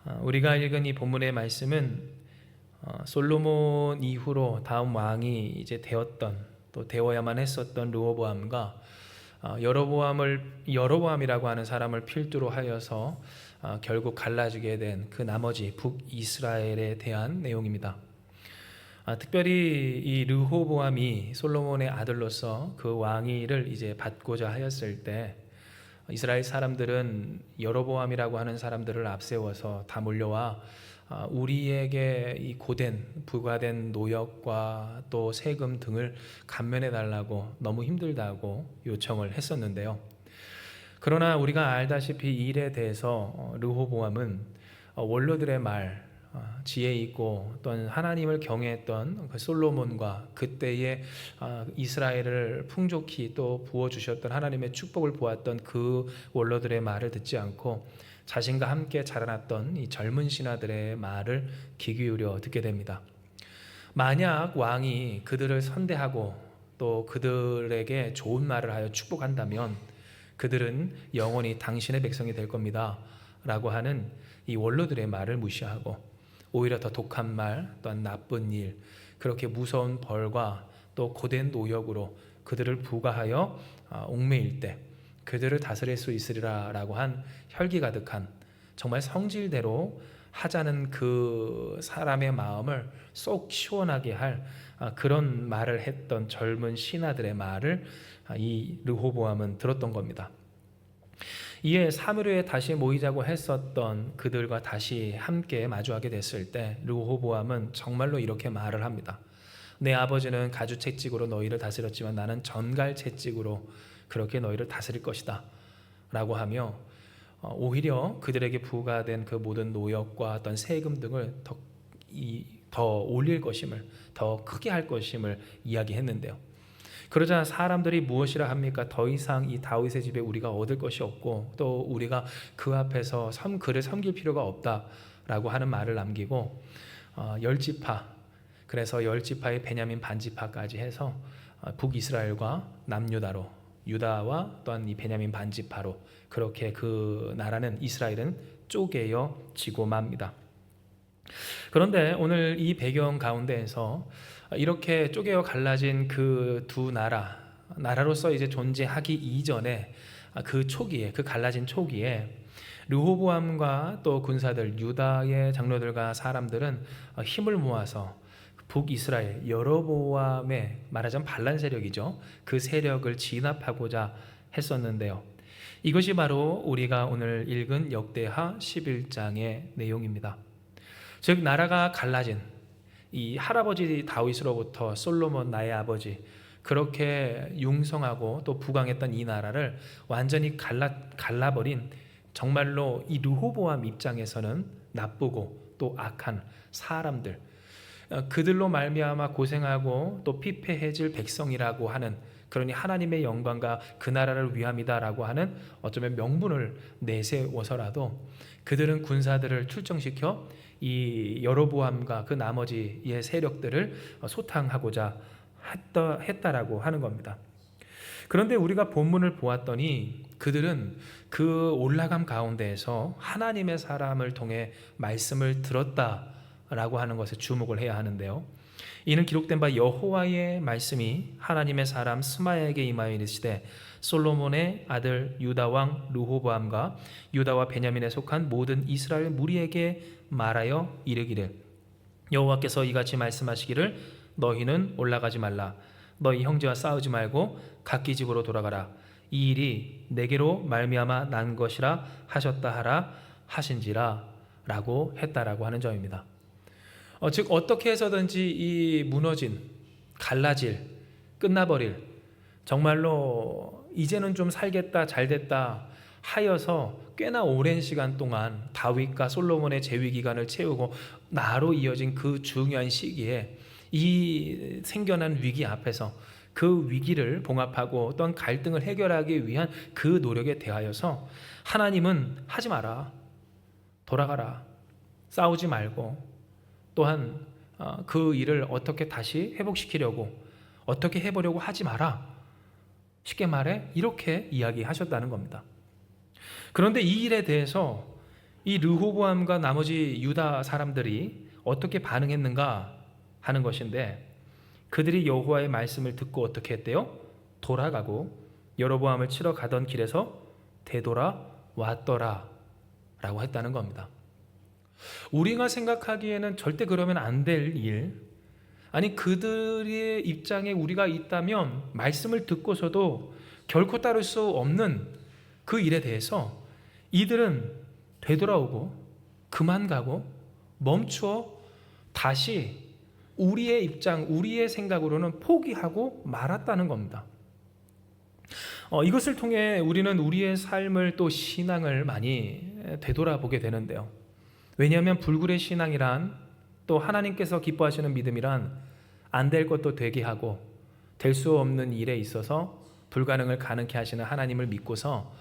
우리가 읽은 이 본문의 말씀은 솔로몬 이후로 다음 왕이 이제 되었던, 또 되어야만 했었던 르호보암과 여로보암이라고 하는 사람을 필두로 하여서 결국 갈라지게 된 그 나머지 북이스라엘에 대한 내용입니다. 특별히 이 르호보암이 솔로몬의 아들로서 그 왕위를 이제 받고자 하였을 때 이스라엘 사람들은 여로보암이라고 하는 사람들을 앞세워서 다 몰려와 우리에게 이 고된 부과된 노역과 또 세금 등을 감면해 달라고 너무 힘들다고 요청을 했었는데요. 그러나 우리가 알다시피 이 일에 대해서 르호보암은 원로들의 말, 지혜 있고 또한 하나님을 경외했던 그 솔로몬과 그때의 이스라엘을 풍족히 또 부어주셨던 하나님의 축복을 보았던 그 원로들의 말을 듣지 않고 자신과 함께 자라났던 이 젊은 신하들의 말을 귀 기울여 듣게 됩니다. 만약 왕이 그들을 선대하고 또 그들에게 좋은 말을 하여 축복한다면 그들은 영원히 당신의 백성이 될 겁니다 라고 하는 이 원로들의 말을 무시하고 오히려 더 독한 말, 또한 나쁜 일, 그렇게 무서운 벌과 또 고된 노역으로 그들을 부과하여 옥매일 때 그들을 다스릴 수 있으리라 라고 한 혈기 가득한 정말 성질대로 하자는 그 사람의 마음을 쏙 시원하게 할 그런 말을 했던 젊은 신하들의 말을 이 르호보암은 들었던 겁니다. 이에 사무엘에 다시 모이자고 했었던 그들과 다시 함께 마주하게 됐을 때 르호보암은 정말로 이렇게 말을 합니다. 내 아버지는 가주 채찍으로 너희를 다스렸지만 나는 전갈 채찍으로 그렇게 너희를 다스릴 것이다 라고 하며 오히려 그들에게 부과된 그 모든 노역과 어떤 세금 등을 더 올릴 것임을, 더 크게 할 것임을 이야기했는데요. 그러자 사람들이 무엇이라 합니까? 더 이상 이 다윗의 집에 우리가 얻을 것이 없고 또 우리가 그 앞에서 그를 섬길 필요가 없다라고 하는 말을 남기고 10지파, 그래서 10지파의 베냐민 반지파까지 해서 북이스라엘과 남유다로, 유다와 또한 이 베냐민 반지파로 그렇게 그 나라는, 이스라엘은 쪼개어지고 맙니다. 그런데 오늘 이 배경 가운데에서 이렇게 쪼개어 갈라진 그 두 나라로서 이제 존재하기 이전에 그 초기에, 그 갈라진 초기에 르호보암과 또 군사들, 유다의 장로들과 사람들은 힘을 모아서 북이스라엘 여로보암의, 말하자면 반란 세력이죠, 그 세력을 진압하고자 했었는데요. 이것이 바로 우리가 오늘 읽은 역대하 11장의 내용입니다. 즉 나라가 갈라진 이 할아버지 다윗으로부터 솔로몬 나의 아버지, 그렇게 융성하고 또 부강했던 이 나라를 완전히 갈라버린, 정말로 이 르호보암 입장에서는 나쁘고 또 악한 사람들, 그들로 말미암아 고생하고 또 피폐해질 백성이라고 하는, 그러니 하나님의 영광과 그 나라를 위함이다라고 하는 어쩌면 명분을 내세워서라도 그들은 군사들을 출정시켜 이 여로보암과 그 나머지의 세력들을 소탕하고자 했다라고 하는 겁니다. 그런데 우리가 본문을 보았더니 그들은 그 올라감 가운데에서 하나님의 사람을 통해 말씀을 들었다라고 하는 것에 주목을 해야 하는데요. 이는 기록된 바 여호와의 말씀이 하나님의 사람 스마야에게 임하여 이르시되 솔로몬의 아들 유다 왕 르호보암과 유다와 베냐민에 속한 모든 이스라엘 무리에게 말하여 이르기를 여호와께서 이같이 말씀하시기를 너희는 올라가지 말라. 너희 형제와 싸우지 말고 각기 집으로 돌아가라. 이 일이 내게로 말미암아 난 것이라 하셨다 하라 하신지라 라고 했다라고 하는 점입니다. 즉 어떻게 해서든지 이 무너진, 갈라질, 끝나버릴, 정말로 이제는 좀 살겠다, 잘됐다 하여서 꽤나 오랜 시간 동안 다윗과 솔로몬의 재위 기간을 채우고 나로 이어진 그 중요한 시기에 이 생겨난 위기 앞에서 그 위기를 봉합하고 어떤 갈등을 해결하기 위한 그 노력에 대하여서 하나님은 하지 마라, 돌아가라, 싸우지 말고, 또한 그 일을 어떻게 다시 회복시키려고, 어떻게 해보려고 하지 마라, 쉽게 말해 이렇게 이야기하셨다는 겁니다. 그런데 이 일에 대해서 이 르호보암과 나머지 유다 사람들이 어떻게 반응했는가 하는 것인데, 그들이 여호와의 말씀을 듣고 어떻게 했대요? 돌아가고 여로보암을 치러 가던 길에서 되돌아왔더라 라고 했다는 겁니다. 우리가 생각하기에는 절대 그러면 안 될 일, 아니 그들의 입장에 우리가 있다면 말씀을 듣고서도 결코 따를 수 없는 그 일에 대해서 이들은 되돌아오고 그만 가고 멈추어 다시 우리의 입장, 우리의 생각으로는 포기하고 말았다는 겁니다. 이것을 통해 우리는 우리의 삶을 또 신앙을 많이 되돌아보게 되는데요. 왜냐하면 불굴의 신앙이란, 또 하나님께서 기뻐하시는 믿음이란 안 될 것도 되게 하고 될 수 없는 일에 있어서 불가능을 가능케 하시는 하나님을 믿고서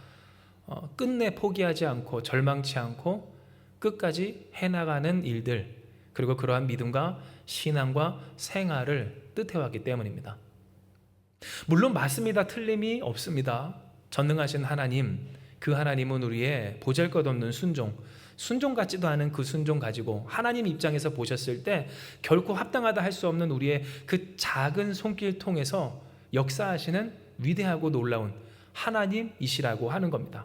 끝내 포기하지 않고 절망치 않고 끝까지 해나가는 일들, 그리고 그러한 믿음과 신앙과 생활을 뜻해왔기 때문입니다. 물론 맞습니다. 틀림이 없습니다. 전능하신 하나님, 그 하나님은 우리의 보잘것없는 순종 같지도 않은 그 순종 가지고 하나님 입장에서 보셨을 때 결코 합당하다 할 수 없는 우리의 그 작은 손길 통해서 역사하시는 위대하고 놀라운 하나님이시라고 하는 겁니다.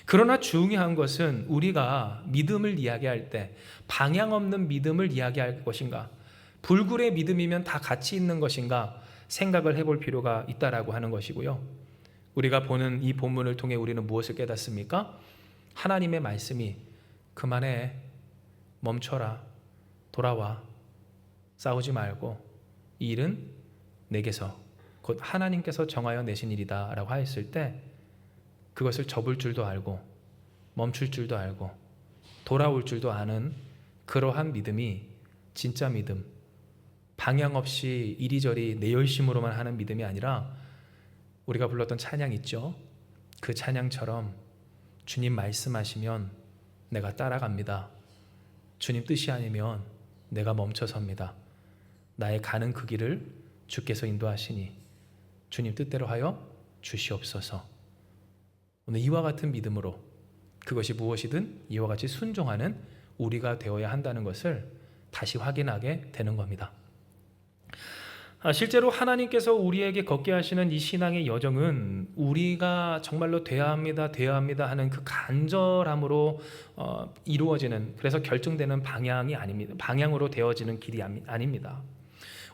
그러나 중요한 것은 우리가 믿음을 이야기할 때 방향 없는 믿음을 이야기할 것인가, 불굴의 믿음이면 다 같이 있는 것인가 생각을 해볼 필요가 있다라고 하는 것이고요. 우리가 보는 이 본문을 통해 우리는 무엇을 깨닫습니까? 하나님의 말씀이 그만해, 멈춰라, 돌아와, 싸우지 말고 이 일은 내게서 곧 하나님께서 정하여 내신 일이다 라고 하였을 때 그것을 접을 줄도 알고 멈출 줄도 알고 돌아올 줄도 아는 그러한 믿음이 진짜 믿음, 방향 없이 이리저리 내 열심으로만 하는 믿음이 아니라 우리가 불렀던 찬양 있죠? 그 찬양처럼 주님 말씀하시면 내가 따라갑니다. 주님 뜻이 아니면 내가 멈춰섭니다. 나의 가는 그 길을 주께서 인도하시니 주님 뜻대로 하여 주시옵소서. 오늘 이와 같은 믿음으로 그것이 무엇이든 이와 같이 순종하는 우리가 되어야 한다는 것을 다시 확인하게 되는 겁니다. 실제로 하나님께서 우리에게 걷게 하시는 이 신앙의 여정은 우리가 정말로 되어야 합니다 하는 그 간절함으로 이루어지는, 그래서 결정되는 방향이 아닙니다. 방향으로 되어지는 길이 아닙니다.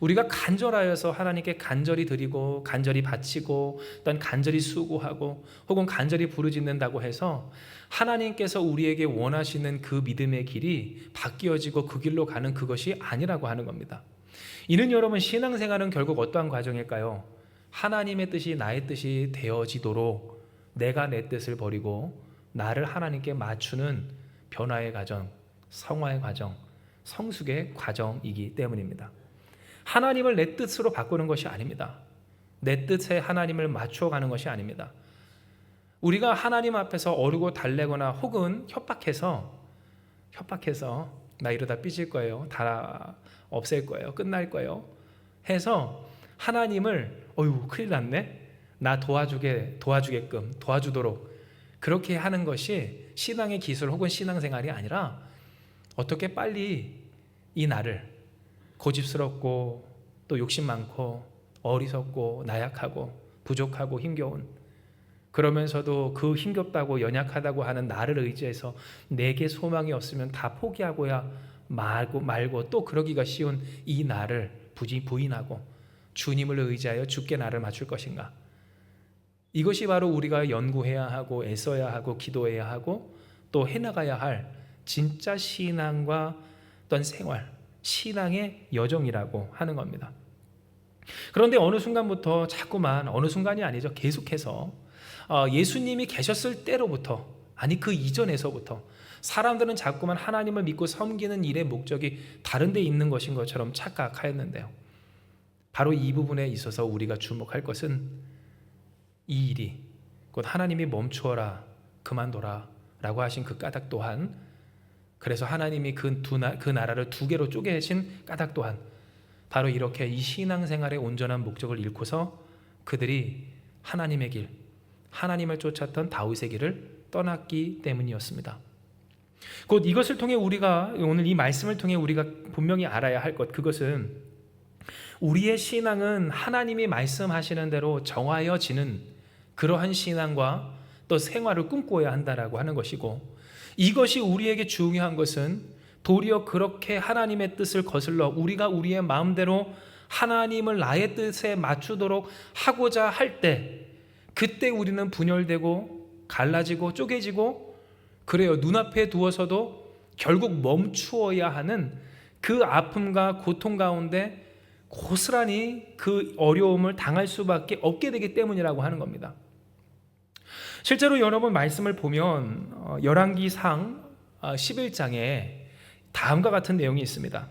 우리가 간절하여서 하나님께 간절히 드리고 간절히 바치고 또한 간절히 수고하고 혹은 간절히 부르짖는다고 해서 하나님께서 우리에게 원하시는 그 믿음의 길이 바뀌어지고 그 길로 가는 그것이 아니라고 하는 겁니다. 이는 여러분, 신앙생활은 결국 어떠한 과정일까요? 하나님의 뜻이 나의 뜻이 되어지도록 내가 내 뜻을 버리고 나를 하나님께 맞추는 변화의 과정, 성화의 과정, 성숙의 과정이기 때문입니다. 하나님을 내 뜻으로 바꾸는 것이 아닙니다. 내 뜻에 하나님을 맞춰가는 것이 아닙니다. 우리가 하나님 앞에서 어르고 달래거나 혹은 협박해서 나 이러다 삐질 거예요, 다 없앨 거예요, 끝날 거예요 해서 하나님을 큰일 났네, 나 도와주게끔 도와주도록 그렇게 하는 것이 신앙의 기술 혹은 신앙생활이 아니라 어떻게 빨리 이 나를 고집스럽고 또 욕심 많고 어리석고 나약하고 부족하고 힘겨운, 그러면서도 그 힘겹다고 연약하다고 하는 나를 의지해서 내게 소망이 없으면 다 포기하고야 말고 또 그러기가 쉬운 이 나를 부인하고 주님을 의지하여 주께 나를 맞출 것인가. 이것이 바로 우리가 연구해야 하고 애써야 하고 기도해야 하고 또 해나가야 할 진짜 신앙과 어떤 생활, 신앙의 여정이라고 하는 겁니다. 그런데 어느 순간부터 자꾸만, 어느 순간이 아니죠, 계속해서 예수님이 계셨을 때로부터, 아니 그 이전에서부터 사람들은 자꾸만 하나님을 믿고 섬기는 일의 목적이 다른 데 있는 것인 것처럼 착각하였는데요. 바로 이 부분에 있어서 우리가 주목할 것은 이 일이 곧 하나님이 멈추어라, 그만둬라 라고 하신 그 까닭 또한, 그래서 하나님이 그 나라를 두 개로 쪼개신 까닭 또한 바로 이렇게 이 신앙생활의 온전한 목적을 잃고서 그들이 하나님의 길, 하나님을 쫓았던 다윗의 길을 떠났기 때문이었습니다. 곧 이것을 통해 우리가 오늘 이 말씀을 통해 우리가 분명히 알아야 할 것, 그것은 우리의 신앙은 하나님이 말씀하시는 대로 정하여지는 그러한 신앙과 또 생활을 꿈꿔야 한다라고 하는 것이고, 이것이 우리에게 중요한 것은 도리어 그렇게 하나님의 뜻을 거슬러 우리가 우리의 마음대로 하나님을 나의 뜻에 맞추도록 하고자 할 때, 그때 우리는 분열되고 갈라지고 쪼개지고, 그래요, 눈앞에 두어서도 결국 멈추어야 하는 그 아픔과 고통 가운데 고스란히 그 어려움을 당할 수밖에 없게 되기 때문이라고 하는 겁니다. 실제로 여러분 말씀을 보면 열왕기상 11장에 다음과 같은 내용이 있습니다.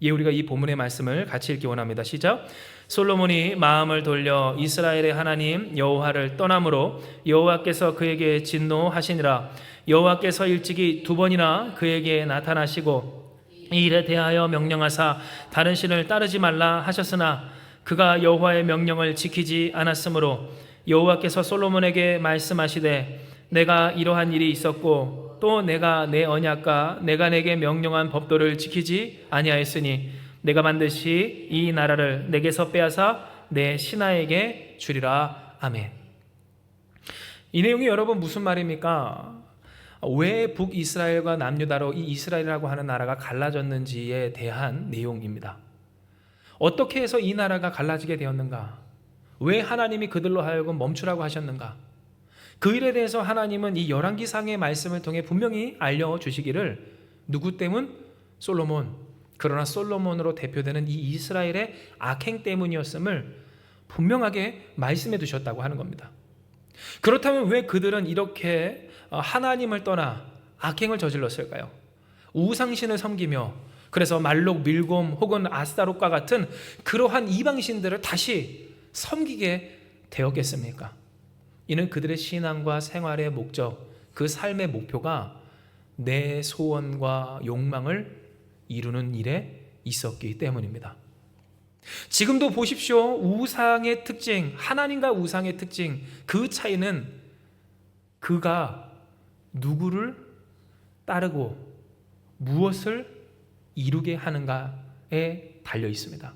우리가 이 본문의 말씀을 같이 읽기 원합니다. 시작. 솔로몬이 마음을 돌려 이스라엘의 하나님 여호와를 떠남으로 여호와께서 그에게 진노하시니라. 여호와께서 일찍이 2번이나 그에게 나타나시고 이 일에 대하여 명령하사 다른 신을 따르지 말라 하셨으나 그가 여호와의 명령을 지키지 않았으므로 여호와께서 솔로몬에게 말씀하시되 내가 이러한 일이 있었고 또 내가 내 언약과 내가 내게 명령한 법도를 지키지 아니하였으니 내가 반드시 이 나라를 내게서 빼앗아 내 신하에게 주리라. 아멘. 이 내용이 여러분 무슨 말입니까? 왜 북이스라엘과 남유다로 이 이스라엘이라고 하는 나라가 갈라졌는지에 대한 내용입니다. 어떻게 해서 이 나라가 갈라지게 되었는가? 왜 하나님이 그들로 하여금 멈추라고 하셨는가? 그 일에 대해서 하나님은 이 열왕기상의 말씀을 통해 분명히 알려주시기를, 누구 때문? 솔로몬. 그러나 솔로몬으로 대표되는 이 이스라엘의 악행 때문이었음을 분명하게 말씀해 두셨다고 하는 겁니다. 그렇다면 왜 그들은 이렇게 하나님을 떠나 악행을 저질렀을까요? 우상신을 섬기며, 그래서 말록, 밀곰 혹은 아스타롯과 같은 그러한 이방신들을 다시 섬기게 되었겠습니까? 이는 그들의 신앙과 생활의 목적, 그 삶의 목표가 내 소원과 욕망을 이루는 일에 있었기 때문입니다. 지금도 보십시오. 우상의 특징, 하나님과 우상의 특징, 그 차이는 그가 누구를 따르고 무엇을 이루게 하는가에 달려 있습니다.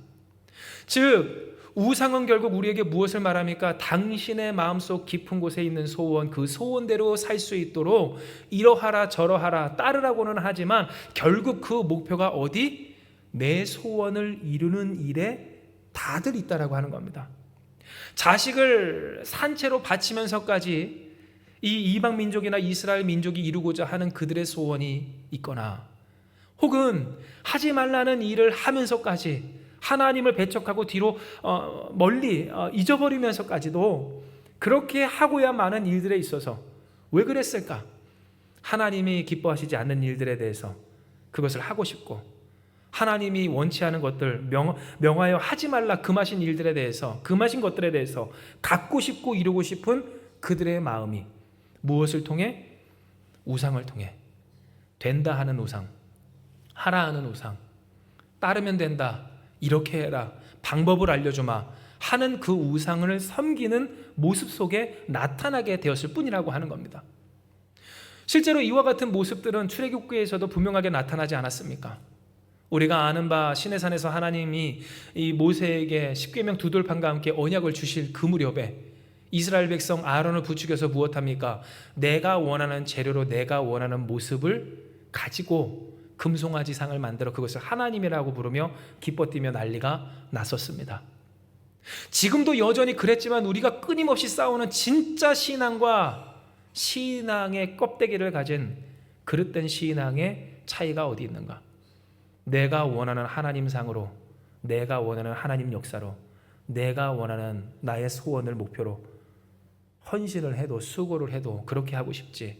즉 우상은 결국 우리에게 무엇을 말합니까? 당신의 마음속 깊은 곳에 있는 소원, 그 소원대로 살 수 있도록 이러하라 저러하라 따르라고는 하지만 결국 그 목표가 어디? 내 소원을 이루는 일에 다들 있다라고 하는 겁니다. 자식을 산채로 바치면서까지 이 이방 민족이나 이스라엘 민족이 이루고자 하는 그들의 소원이 있거나, 혹은 하지 말라는 일을 하면서까지 하나님을 배척하고 뒤로 멀리 잊어버리면서까지도 그렇게 하고야 마는 일들에 있어서 왜 그랬을까? 하나님이 기뻐하시지 않는 일들에 대해서 그것을 하고 싶고, 하나님이 원치 않은 것들, 명하여 하지 말라 금하신 일들에 대해서, 금하신 것들에 대해서 갖고 싶고 이루고 싶은 그들의 마음이 무엇을 통해? 우상을 통해. 된다 하는 우상, 하라 하는 우상, 따르면 된다, 이렇게 해라, 방법을 알려주마 하는 그 우상을 섬기는 모습 속에 나타나게 되었을 뿐이라고 하는 겁니다. 실제로 이와 같은 모습들은 출애굽기에서도 분명하게 나타나지 않았습니까? 우리가 아는 바 시내산에서 하나님이 이 모세에게 십계명 두 돌판과 함께 언약을 주실 그 무렵에 이스라엘 백성 아론을 부추겨서 무엇합니까? 내가 원하는 재료로 내가 원하는 모습을 가지고 금송아지상을 만들어 그것을 하나님이라고 부르며 기뻐 뛰며 난리가 났었습니다. 지금도 여전히 그랬지만 우리가 끊임없이 싸우는 진짜 신앙과 신앙의 껍데기를 가진 그릇된 신앙의 차이가 어디 있는가? 내가 원하는 하나님상으로, 내가 원하는 하나님 역사로, 내가 원하는 나의 소원을 목표로 헌신을 해도 수고를 해도 그렇게 하고 싶지,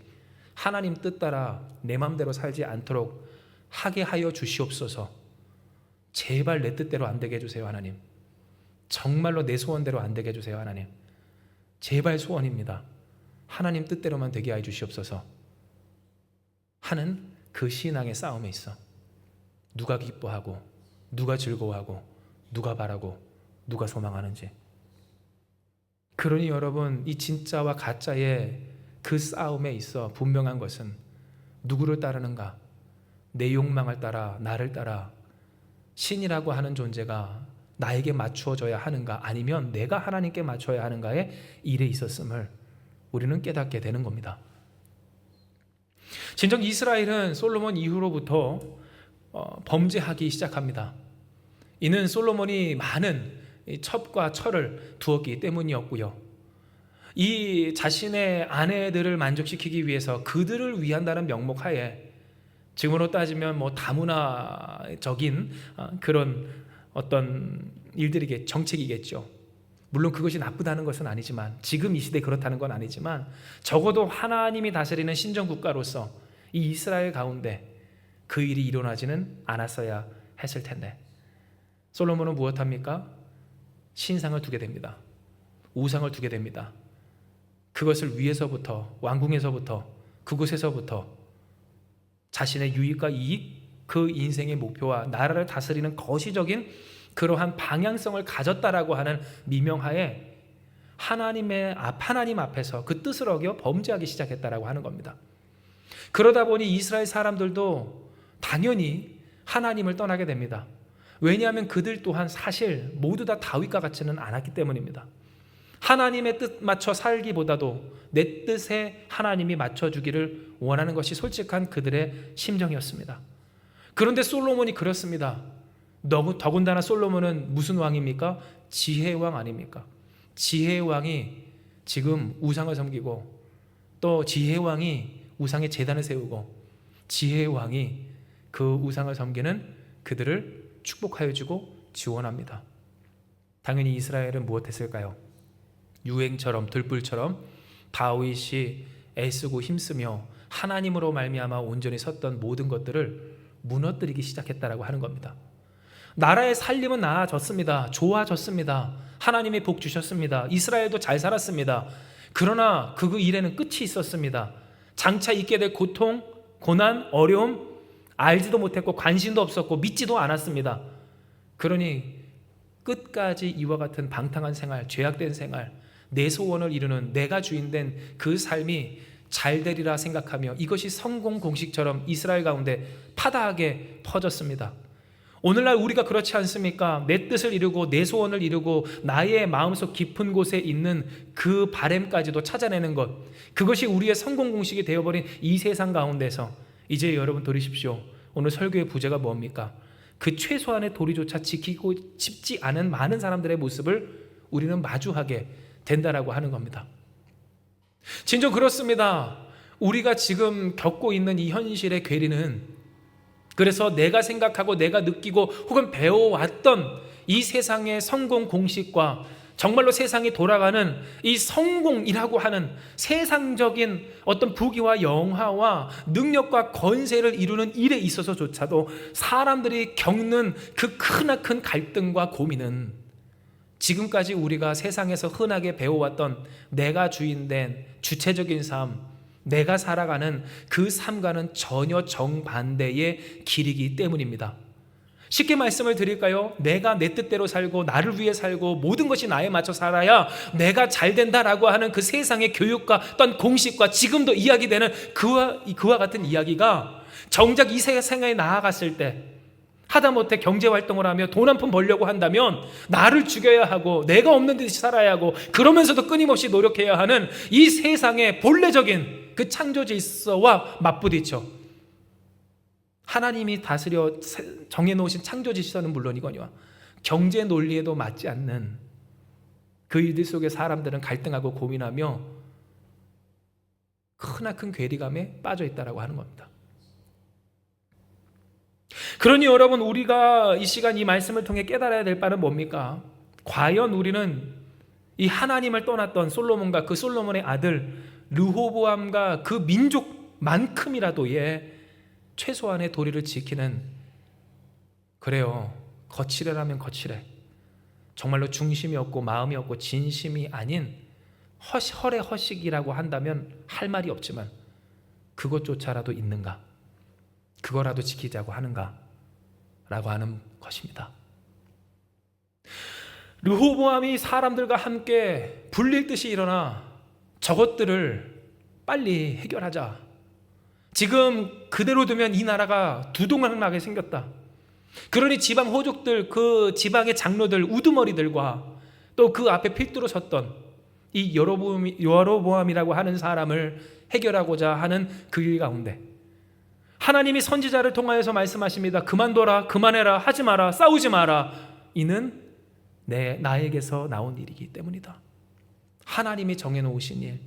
하나님 뜻 따라 내 맘대로 살지 않도록 하게 하여 주시옵소서. 제발 내 뜻대로 안 되게 해주세요 하나님. 정말로 내 소원대로 안 되게 해주세요 하나님. 제발 소원입니다. 하나님 뜻대로만 되게 해 주시옵소서 하는 그 신앙의 싸움에 있어 누가 기뻐하고 누가 즐거워하고 누가 바라고 누가 소망하는지. 그러니 여러분, 이 진짜와 가짜의 그 싸움에 있어 분명한 것은 누구를 따르는가? 내 욕망을 따라, 나를 따라 신이라고 하는 존재가 나에게 맞추어져야 하는가, 아니면 내가 하나님께 맞춰야 하는가에 일에 있었음을 우리는 깨닫게 되는 겁니다. 진정 이스라엘은 솔로몬 이후로부터 범죄하기 시작합니다. 이는 솔로몬이 많은 첩과 철을 두었기 때문이었고요. 이 자신의 아내들을 만족시키기 위해서 그들을 위한다는 명목하에, 지금으로 따지면 뭐 다문화적인 그런 어떤 정책이겠죠. 물론 그것이 나쁘다는 것은 아니지만, 지금 이 시대에 그렇다는 건 아니지만, 적어도 하나님이 다스리는 신정국가로서 이 이스라엘 가운데 그 일이 일어나지는 않았어야 했을 텐데, 솔로몬은 무엇합니까? 신상을 두게 됩니다. 우상을 두게 됩니다. 그것을 위에서부터, 왕궁에서부터, 그곳에서부터 자신의 유익과 이익, 그 인생의 목표와 나라를 다스리는 거시적인 그러한 방향성을 가졌다라고 하는 미명하에 하나님 앞에서 그 뜻을 어겨 범죄하기 시작했다라고 하는 겁니다. 그러다 보니 이스라엘 사람들도 당연히 하나님을 떠나게 됩니다. 왜냐하면 그들 또한 사실 모두 다 다윗과 같지는 않았기 때문입니다. 하나님의 뜻 맞춰 살기보다도 내 뜻에 하나님이 맞춰주기를 원하는 것이 솔직한 그들의 심정이었습니다. 그런데 솔로몬이 그렇습니다. 더군다나 솔로몬은 무슨 왕입니까? 지혜의 왕 아닙니까? 지혜의 왕이 지금 우상을 섬기고, 또 지혜의 왕이 우상의 제단을 세우고, 지혜의 왕이 그 우상을 섬기는 그들을 축복하여 주고 지원합니다. 당연히 이스라엘은 무엇했을까요? 유행처럼, 들불처럼 다윗이 애쓰고 힘쓰며 하나님으로 말미암아 온전히 섰던 모든 것들을 무너뜨리기 시작했다라고 하는 겁니다. 나라의 살림은 나아졌습니다. 좋아졌습니다. 하나님이 복 주셨습니다. 이스라엘도 잘 살았습니다. 그러나 그 일에는 끝이 있었습니다. 장차 있게 될 고통, 고난, 어려움 알지도 못했고 관심도 없었고 믿지도 않았습니다. 그러니 끝까지 이와 같은 방탕한 생활, 죄악된 생활, 내 소원을 이루는, 내가 주인된 그 삶이 잘 되리라 생각하며 이것이 성공 공식처럼 이스라엘 가운데 파다하게 퍼졌습니다. 오늘날 우리가 그렇지 않습니까? 내 뜻을 이루고 내 소원을 이루고 나의 마음속 깊은 곳에 있는 그 바램까지도 찾아내는 것, 그것이 우리의 성공 공식이 되어버린 이 세상 가운데서 이제 여러분 들으십시오. 오늘 설교의 부제가 뭡니까? 그 최소한의 도리조차 지키고 싶지 않은 많은 사람들의 모습을 우리는 마주하게 된다라고 하는 겁니다. 진정 그렇습니다. 우리가 지금 겪고 있는 이 현실의 괴리는, 그래서 내가 생각하고 내가 느끼고 혹은 배워왔던 이 세상의 성공 공식과 정말로 세상이 돌아가는 이 성공이라고 하는 세상적인 어떤 부귀와 영화와 능력과 권세를 이루는 일에 있어서조차도 사람들이 겪는 그 크나큰 갈등과 고민은 지금까지 우리가 세상에서 흔하게 배워왔던 내가 주인된 주체적인 삶, 내가 살아가는 그 삶과는 전혀 정반대의 길이기 때문입니다. 쉽게 말씀을 드릴까요? 내가 내 뜻대로 살고 나를 위해 살고 모든 것이 나에 맞춰 살아야 내가 잘 된다라고 하는 그 세상의 교육과 또한 공식과 지금도 이야기되는 그와 같은 이야기가 정작 이 세상에 나아갔을 때 하다못해 경제활동을 하며 돈 한 푼 벌려고 한다면 나를 죽여야 하고 내가 없는 듯이 살아야 하고 그러면서도 끊임없이 노력해야 하는 이 세상의 본래적인 그 창조 질서와 맞부딪혀 하나님이 다스려 정해놓으신 창조 질서는 물론이거니와 경제 논리에도 맞지 않는 그 일들 속에 사람들은 갈등하고 고민하며 크나큰 괴리감에 빠져 있다라고 하는 겁니다. 그러니 여러분, 우리가 이 시간 이 말씀을 통해 깨달아야 될 바는 뭡니까? 과연 우리는 이 하나님을 떠났던 솔로몬과 그 솔로몬의 아들 르호보암과 그 민족만큼이라도의 최소한의 도리를 지키는, 그래요, 거칠애라면 거칠애, 정말로 중심이 없고 마음이 없고 진심이 아닌 헐의 허식이라고 한다면 할 말이 없지만 그것조차라도 있는가? 그거라도 지키자고 하는가? 라고 하는 것입니다. 르호보암이 사람들과 함께 불릴 듯이 일어나 저것들을 빨리 해결하자, 지금 그대로 두면 이 나라가 두동강나게 생겼다. 그러니 지방 호족들, 그 지방의 장로들, 우두머리들과 또 그 앞에 필두로 섰던 이 여로보암이라고 하는 사람을 해결하고자 하는 그 일 가운데 하나님이 선지자를 통하여서 말씀하십니다. 그만둬라, 그만해라, 하지 마라, 싸우지 마라. 이는 나에게서 나온 일이기 때문이다. 하나님이 정해놓으신 일,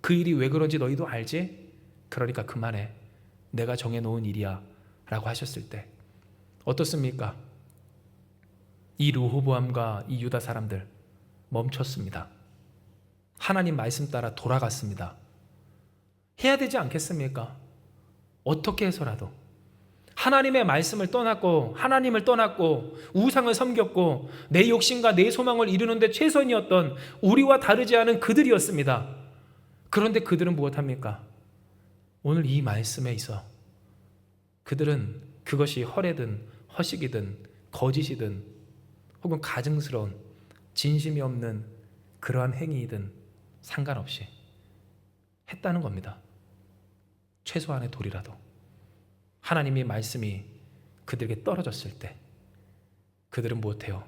그 일이 왜 그런지 너희도 알지? 그러니까 그만해. 내가 정해놓은 일이야 라고 하셨을 때 어떻습니까? 이 르호보암과 이 유다 사람들 멈췄습니다. 하나님 말씀 따라 돌아갔습니다. 해야 되지 않겠습니까? 어떻게 해서라도 하나님의 말씀을 떠났고 하나님을 떠났고 우상을 섬겼고 내 욕심과 내 소망을 이루는 데 최선이었던 우리와 다르지 않은 그들이었습니다. 그런데 그들은 무엇합니까? 오늘 이 말씀에 있어 그들은 그것이 헐이든 허식이든 거짓이든 혹은 가증스러운 진심이 없는 그러한 행위이든 상관없이 했다는 겁니다. 최소한의 도리라도 하나님의 말씀이 그들에게 떨어졌을 때 그들은 무엇해요?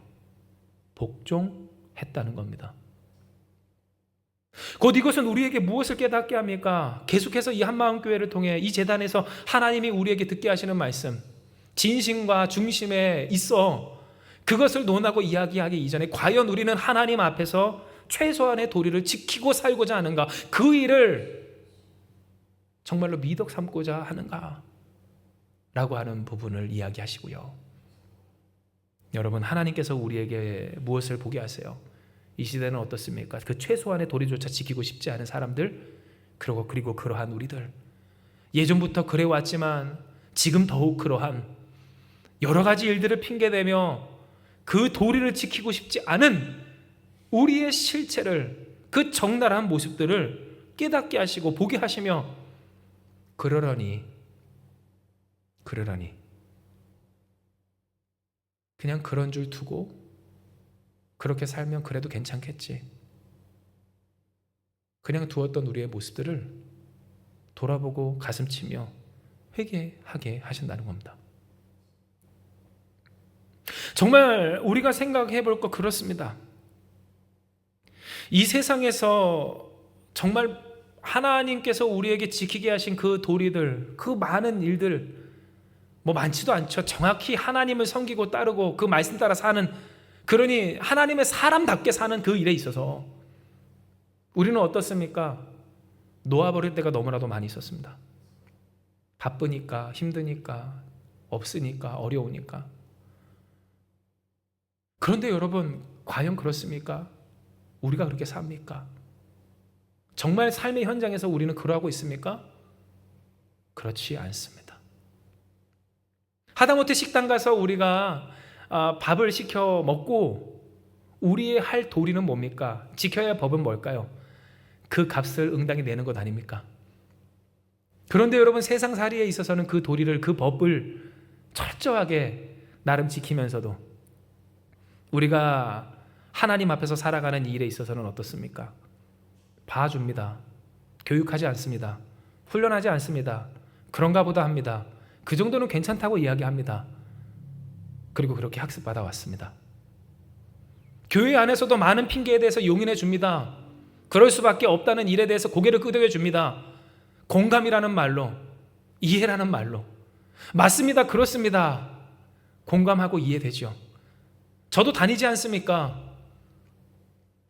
복종했다는 겁니다. 곧 이것은 우리에게 무엇을 깨닫게 합니까? 계속해서 이 한마음교회를 통해 이 제단에서 하나님이 우리에게 듣게 하시는 말씀, 진심과 중심에 있어 그것을 논하고 이야기하기 이전에 과연 우리는 하나님 앞에서 최소한의 도리를 지키고 살고자 하는가? 그 일을 정말로 미덕 삼고자 하는가? 라고 하는 부분을 이야기하시고요. 여러분, 하나님께서 우리에게 무엇을 보게 하세요? 이 시대는 어떻습니까? 그 최소한의 도리조차 지키고 싶지 않은 사람들, 그리고 그러한 우리들, 예전부터 그래왔지만 지금 더욱 그러한 여러 가지 일들을 핑계대며 그 도리를 지키고 싶지 않은 우리의 실체를, 그 적나라한 모습들을 깨닫게 하시고 보게 하시며 그러려니 그냥 그런 줄 두고 그렇게 살면 그래도 괜찮겠지. 그냥 두었던 우리의 모습들을 돌아보고 가슴치며 회개하게 하신다는 겁니다. 정말 우리가 생각해 볼 것 그렇습니다. 이 세상에서 정말 하나님께서 우리에게 지키게 하신 그 도리들, 그 많은 일들, 많지도 않죠. 정확히 하나님을 섬기고 따르고 그 말씀 따라 사는, 그러니 하나님의 사람답게 사는 그 일에 있어서 우리는 어떻습니까? 놓아버릴 때가 너무나도 많이 있었습니다. 바쁘니까, 힘드니까, 없으니까, 어려우니까. 그런데 여러분, 과연 그렇습니까? 우리가 그렇게 삽니까? 정말 삶의 현장에서 우리는 그러하고 있습니까? 그렇지 않습니다. 하다못해 식당 가서 우리가 밥을 시켜 먹고 우리의 할 도리는 뭡니까? 지켜야 할 법은 뭘까요? 그 값을 응당히 내는 것 아닙니까? 그런데 여러분, 세상살이에 있어서는 그 도리를, 그 법을 철저하게 나름 지키면서도 우리가 하나님 앞에서 살아가는 이 일에 있어서는 어떻습니까? 봐줍니다. 교육하지 않습니다. 훈련하지 않습니다. 그런가 보다 합니다. 그 정도는 괜찮다고 이야기합니다. 그리고 그렇게 학습받아 왔습니다. 교회 안에서도 많은 핑계에 대해서 용인해 줍니다. 그럴 수밖에 없다는 일에 대해서 고개를 끄덕여 줍니다. 공감이라는 말로, 이해라는 말로. 맞습니다. 그렇습니다. 공감하고 이해되죠. 저도 다니지 않습니까?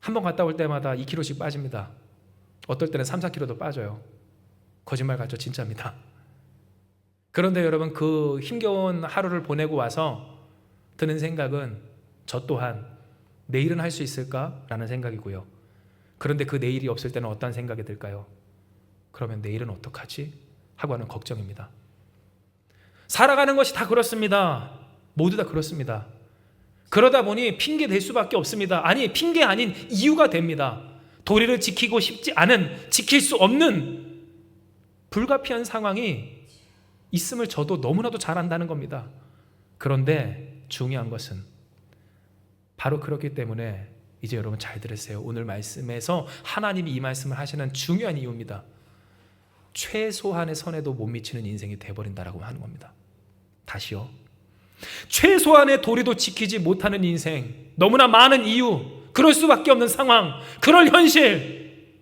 한 번 갔다 올 때마다 2kg씩 빠집니다. 어떨 때는 3, 4kg도 빠져요. 거짓말 같죠? 진짜입니다. 그런데 여러분, 그 힘겨운 하루를 보내고 와서 드는 생각은 저 또한 내일은 할 수 있을까라는 생각이고요. 그런데 그 내일이 없을 때는 어떤 생각이 들까요? 그러면 내일은 어떡하지? 하고 하는 걱정입니다. 살아가는 것이 다 그렇습니다. 모두 다 그렇습니다. 그러다 보니 핑계 댈 수밖에 없습니다. 아니, 핑계 아닌 이유가 됩니다. 도리를 지키고 싶지 않은, 지킬 수 없는 불가피한 상황이 있음을 저도 너무나도 잘 안다는 겁니다. 그런데 중요한 것은 바로 그렇기 때문에 이제 여러분 잘 들으세요. 오늘 말씀에서 하나님이 이 말씀을 하시는 중요한 이유입니다. 최소한의 선에도 못 미치는 인생이 돼버린다라고 하는 겁니다. 다시요. 최소한의 도리도 지키지 못하는 인생, 너무나 많은 이유, 그럴 수밖에 없는 상황, 그럴 현실,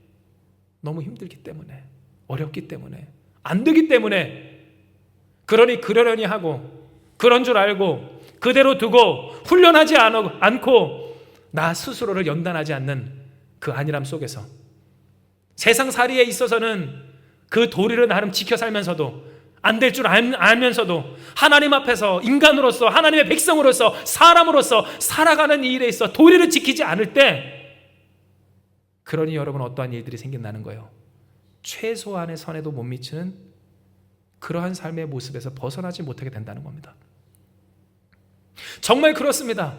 너무 힘들기 때문에, 어렵기 때문에, 안 되기 때문에, 그러려니 하고 그런 줄 알고 그대로 두고 훈련하지 않고 나 스스로를 연단하지 않는 그 안일함 속에서 세상살이에 있어서는 그 도리를 나름 지켜 살면서도 안 될 줄 알면서도 하나님 앞에서 인간으로서, 하나님의 백성으로서, 사람으로서 살아가는 이 일에 있어 도리를 지키지 않을 때, 그러니 여러분 어떠한 일들이 생긴다는 거예요. 최소한의 선에도 못 미치는 그러한 삶의 모습에서 벗어나지 못하게 된다는 겁니다. 정말 그렇습니다.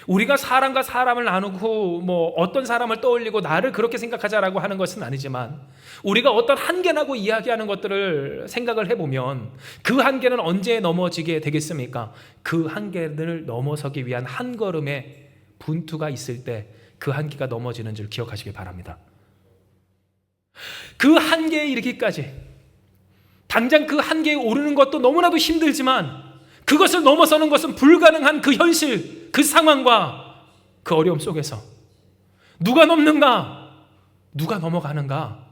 우리가 사람과 사람을 나누고 어떤 사람을 떠올리고 나를 그렇게 생각하자라고 하는 것은 아니지만, 우리가 어떤 한계라고 이야기하는 것들을 생각을 해보면 그 한계는 언제 넘어지게 되겠습니까? 그 한계를 넘어서기 위한 한 걸음의 분투가 있을 때 그 한계가 넘어지는 줄 기억하시길 바랍니다. 그 한계에 이르기까지, 당장 그 한계에 오르는 것도 너무나도 힘들지만 그것을 넘어서는 것은 불가능한 그 현실, 그 상황과 그 어려움 속에서 누가 넘는가? 누가 넘어가는가?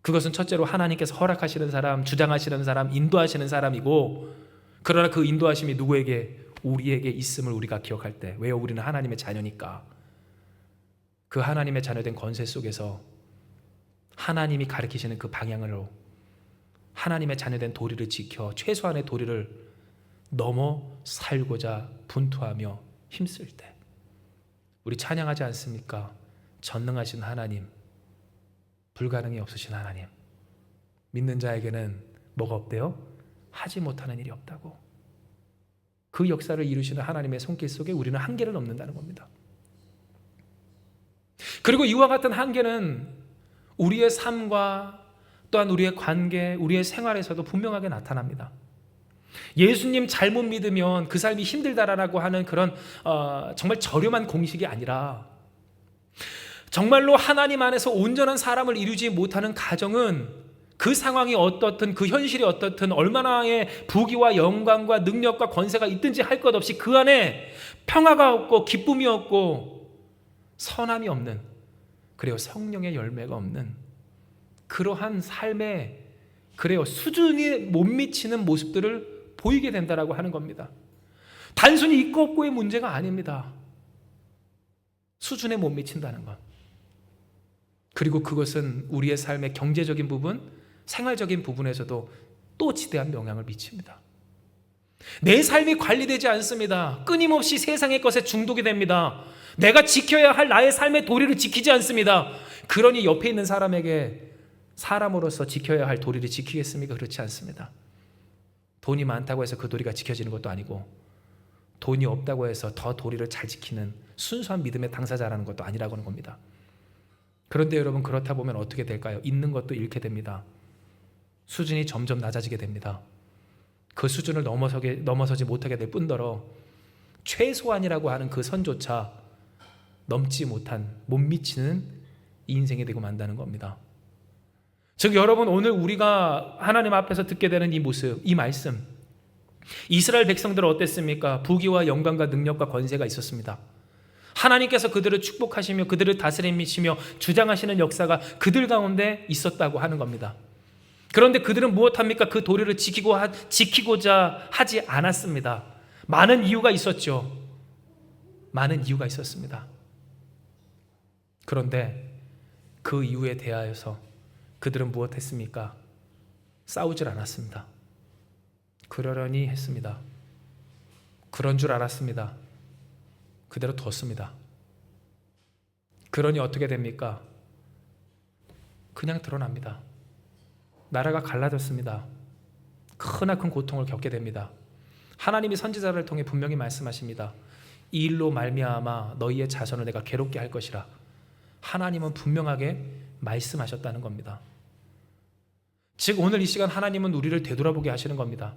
그것은 첫째로 하나님께서 허락하시는 사람, 주장하시는 사람, 인도하시는 사람이고, 그러나 그 인도하심이 누구에게? 우리에게 있음을 우리가 기억할 때. 왜요? 우리는 하나님의 자녀니까. 그 하나님의 자녀된 권세 속에서 하나님이 가르치시는 그 방향으로 하나님의 자녀된 도리를 지켜 최소한의 도리를 넘어 살고자 분투하며 힘쓸 때, 우리 찬양하지 않습니까? 전능하신 하나님, 불가능이 없으신 하나님. 믿는 자에게는 뭐가 없대요? 하지 못하는 일이 없다고. 그 역사를 이루시는 하나님의 손길 속에 우리는 한계를 넘는다는 겁니다. 그리고 이와 같은 한계는 우리의 삶과 또한 우리의 관계, 우리의 생활에서도 분명하게 나타납니다. 예수님 잘못 믿으면 그 삶이 힘들다라고 하는 그런 정말 저렴한 공식이 아니라, 정말로 하나님 안에서 온전한 사람을 이루지 못하는 가정은 그 상황이 어떻든, 그 현실이 어떻든, 얼마나의 부귀와 영광과 능력과 권세가 있든지 할 것 없이 그 안에 평화가 없고 기쁨이 없고 선함이 없는, 그래요, 성령의 열매가 없는 그러한 삶의, 그래요, 수준이 못 미치는 모습들을 보이게 된다라고 하는 겁니다. 단순히 있고 없고의 문제가 아닙니다. 수준에 못 미친다는 것. 그리고 그것은 우리의 삶의 경제적인 부분, 생활적인 부분에서도 또 지대한 영향을 미칩니다. 내 삶이 관리되지 않습니다. 끊임없이 세상의 것에 중독이 됩니다. 내가 지켜야 할 나의 삶의 도리를 지키지 않습니다. 그러니 옆에 있는 사람에게 사람으로서 지켜야 할 도리를 지키겠습니까? 그렇지 않습니다. 돈이 많다고 해서 그 도리가 지켜지는 것도 아니고, 돈이 없다고 해서 더 도리를 잘 지키는 순수한 믿음의 당사자라는 것도 아니라고 하는 겁니다. 그런데 여러분, 그렇다 보면 어떻게 될까요? 있는 것도 잃게 됩니다. 수준이 점점 낮아지게 됩니다. 그 수준을 넘어서지 못하게 될 뿐더러 최소한이라고 하는 그 선조차 넘지 못한, 못 미치는 인생이 되고 만다는 겁니다. 즉 여러분, 오늘 우리가 하나님 앞에서 듣게 되는 이 모습, 이 말씀, 이스라엘 백성들은 어땠습니까? 부귀와 영광과 능력과 권세가 있었습니다. 하나님께서 그들을 축복하시며 그들을 다스리시며 주장하시는 역사가 그들 가운데 있었다고 하는 겁니다. 그런데 그들은 무엇합니까? 그 도리를 지키고자 하지 않았습니다. 많은 이유가 있었죠. 많은 이유가 있었습니다. 그런데 그 이유에 대하여서 그들은 무엇했습니까? 싸우질 않았습니다. 그러려니 했습니다. 그런 줄 알았습니다. 그대로 뒀습니다. 그러니 어떻게 됩니까? 그냥 드러납니다. 나라가 갈라졌습니다. 크나큰 고통을 겪게 됩니다. 하나님이 선지자를 통해 분명히 말씀하십니다. 이 일로 말미암아 너희의 자손을 내가 괴롭게 할 것이라. 하나님은 분명하게 말씀하셨다는 겁니다. 즉 오늘 이 시간 하나님은 우리를 되돌아보게 하시는 겁니다.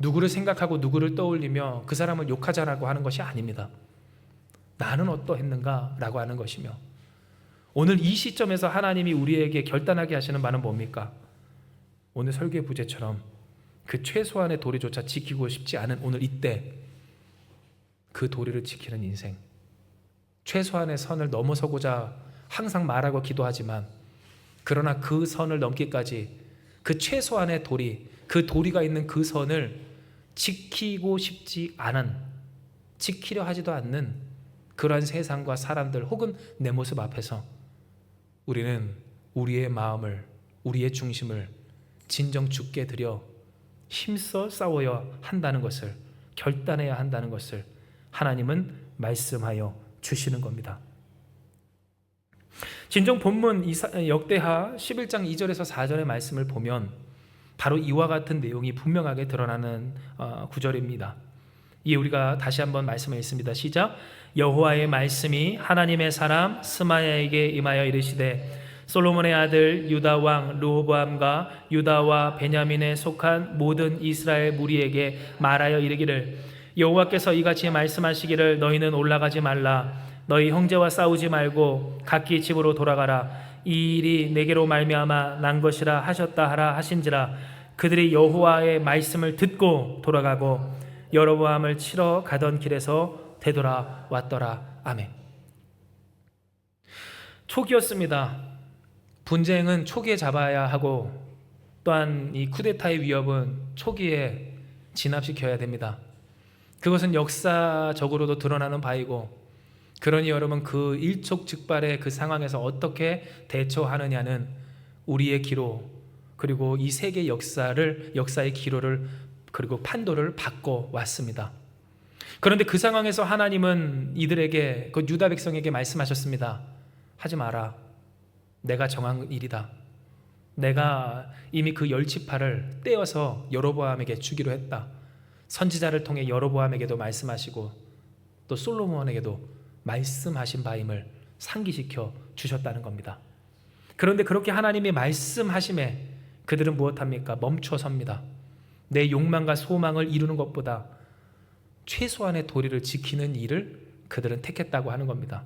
누구를 생각하고 누구를 떠올리며 그 사람을 욕하자라고 하는 것이 아닙니다. 나는 어떠했는가 라고 하는 것이며, 오늘 이 시점에서 하나님이 우리에게 결단하게 하시는 말은 뭡니까? 오늘 설교의 부제처럼 그 최소한의 도리조차 지키고 싶지 않은 오늘 이때 그 도리를 지키는 인생, 최소한의 선을 넘어서고자 항상 말하고 기도하지만 그러나 그 선을 넘기까지 그 최소한의 도리, 그 도리가 있는 그 선을 지키고 싶지 않은, 지키려 하지도 않는 그러한 세상과 사람들 혹은 내 모습 앞에서 우리는 우리의 마음을, 우리의 중심을 진정 주께 드려 힘써 싸워야 한다는 것을, 결단해야 한다는 것을 하나님은 말씀하여 주시는 겁니다. 진정 본문 역대하 11장 2절에서 4절의 말씀을 보면 바로 이와 같은 내용이 분명하게 드러나는 구절입니다. 이에 우리가 다시 한번 말씀을 읽습니다. 시작. 여호와의 말씀이 하나님의 사람 스마야에게 임하여 이르시되 솔로몬의 아들 유다 왕 르호보암과 유다와 베냐민에 속한 모든 이스라엘 무리에게 말하여 이르기를 여호와께서 이같이 말씀하시기를 너희는 올라가지 말라 너희 형제와 싸우지 말고 각기 집으로 돌아가라 이 일이 내게로 말미암아 난 것이라 하셨다 하라 하신지라 그들이 여호와의 말씀을 듣고 돌아가고 여로보암을 치러 가던 길에서 되돌아왔더라. 아멘. 초기였습니다. 분쟁은 초기에 잡아야 하고 또한 이 쿠데타의 위협은 초기에 진압시켜야 됩니다. 그것은 역사적으로도 드러나는 바이고 그러니 여러분 그 일촉즉발의 그 상황에서 어떻게 대처하느냐는 우리의 기로 그리고 이 세계 역사의 기로를 그리고 판도를 바꿔왔습니다. 그런데 그 상황에서 하나님은 이들에게 그 유다 백성에게 말씀하셨습니다. 하지 마라. 내가 정한 일이다. 내가 이미 그 열지파를 떼어서 여로보암에게 주기로 했다. 선지자를 통해 여로보암에게도 말씀하시고 또 솔로몬에게도 말씀하신 바임을 상기시켜 주셨다는 겁니다. 그런데 그렇게 하나님의 말씀하심에 그들은 무엇합니까? 멈춰섭니다. 내 욕망과 소망을 이루는 것보다 최소한의 도리를 지키는 일을 그들은 택했다고 하는 겁니다.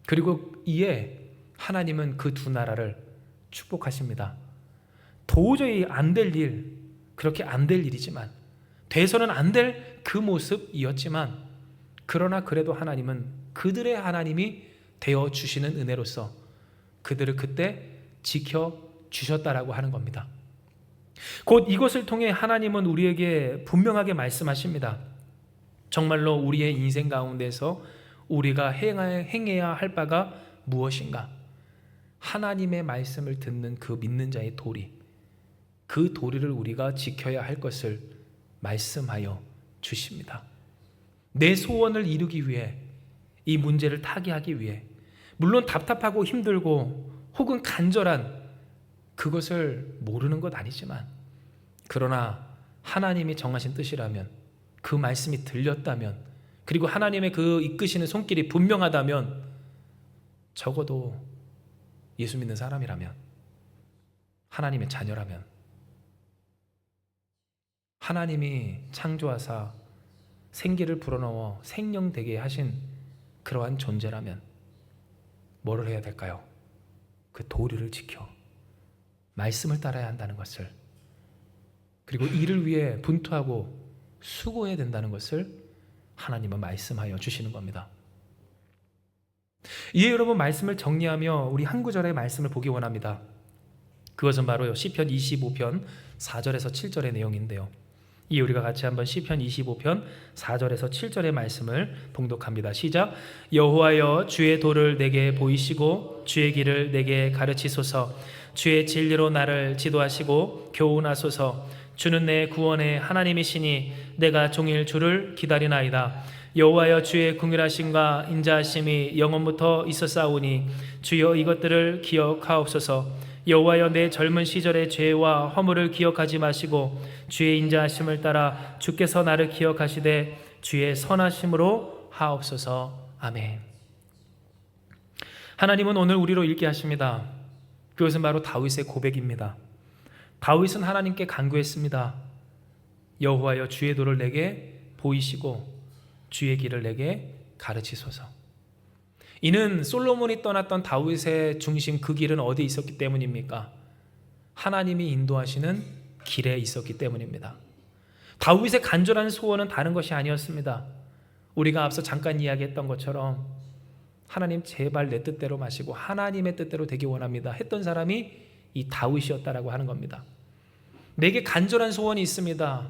그리고 이에 하나님은 그 두 나라를 축복하십니다. 도저히 안 될 일, 그렇게 안 될 일이지만 돼서는 안 될 그 모습이었지만 그러나 그래도 하나님은 그들의 하나님이 되어주시는 은혜로서 그들을 그때 지켜주셨다라고 하는 겁니다. 곧 이것을 통해 하나님은 우리에게 분명하게 말씀하십니다. 정말로 우리의 인생 가운데서 우리가 행해야 할 바가 무엇인가? 하나님의 말씀을 듣는 그 믿는 자의 도리, 그 도리를 우리가 지켜야 할 것을 말씀하여 주십니다. 내 소원을 이루기 위해, 이 문제를 타개하기 위해, 물론 답답하고 힘들고 혹은 간절한 그것을 모르는 것 아니지만 그러나 하나님이 정하신 뜻이라면, 그 말씀이 들렸다면, 그리고 하나님의 그 이끄시는 손길이 분명하다면, 적어도 예수 믿는 사람이라면, 하나님의 자녀라면, 하나님이 창조하사 생기를 불어넣어 생명되게 하신 그러한 존재라면 뭐를 해야 될까요? 그 도리를 지켜 말씀을 따라야 한다는 것을, 그리고 이를 위해 분투하고 수고해야 된다는 것을 하나님은 말씀하여 주시는 겁니다. 이에 여러분 말씀을 정리하며 우리 한 구절의 말씀을 보기 원합니다. 그것은 바로 시편 25편 4절에서 7절의 내용인데요. 이에 우리가 같이 한번 시편 25편 4절에서 7절의 말씀을 봉독합니다. 시작. 여호와여 주의 도를 내게 보이시고 주의 길을 내게 가르치소서. 주의 진리로 나를 지도하시고 교훈하소서. 주는 내 구원의 하나님이시니 내가 종일 주를 기다리나이다. 여호와여 주의 긍휼하심과 인자하심이 영원부터 있었사오니 주여 이것들을 기억하옵소서. 여호와여 내 젊은 시절의 죄와 허물을 기억하지 마시고 주의 인자하심을 따라 주께서 나를 기억하시되 주의 선하심으로 하옵소서. 아멘. 하나님은 오늘 우리로 읽게 하십니다. 그것은 바로 다윗의 고백입니다. 다윗은 하나님께 간구했습니다. 여호와여 주의 도를 내게 보이시고 주의 길을 내게 가르치소서. 이는 솔로몬이 떠났던 다윗의 중심 그 길은 어디에 있었기 때문입니까? 하나님이 인도하시는 길에 있었기 때문입니다. 다윗의 간절한 소원은 다른 것이 아니었습니다. 우리가 앞서 잠깐 이야기했던 것처럼 하나님 제발 내 뜻대로 마시고 하나님의 뜻대로 되기 원합니다 했던 사람이 이 다윗이었다라고 하는 겁니다. 내게 간절한 소원이 있습니다.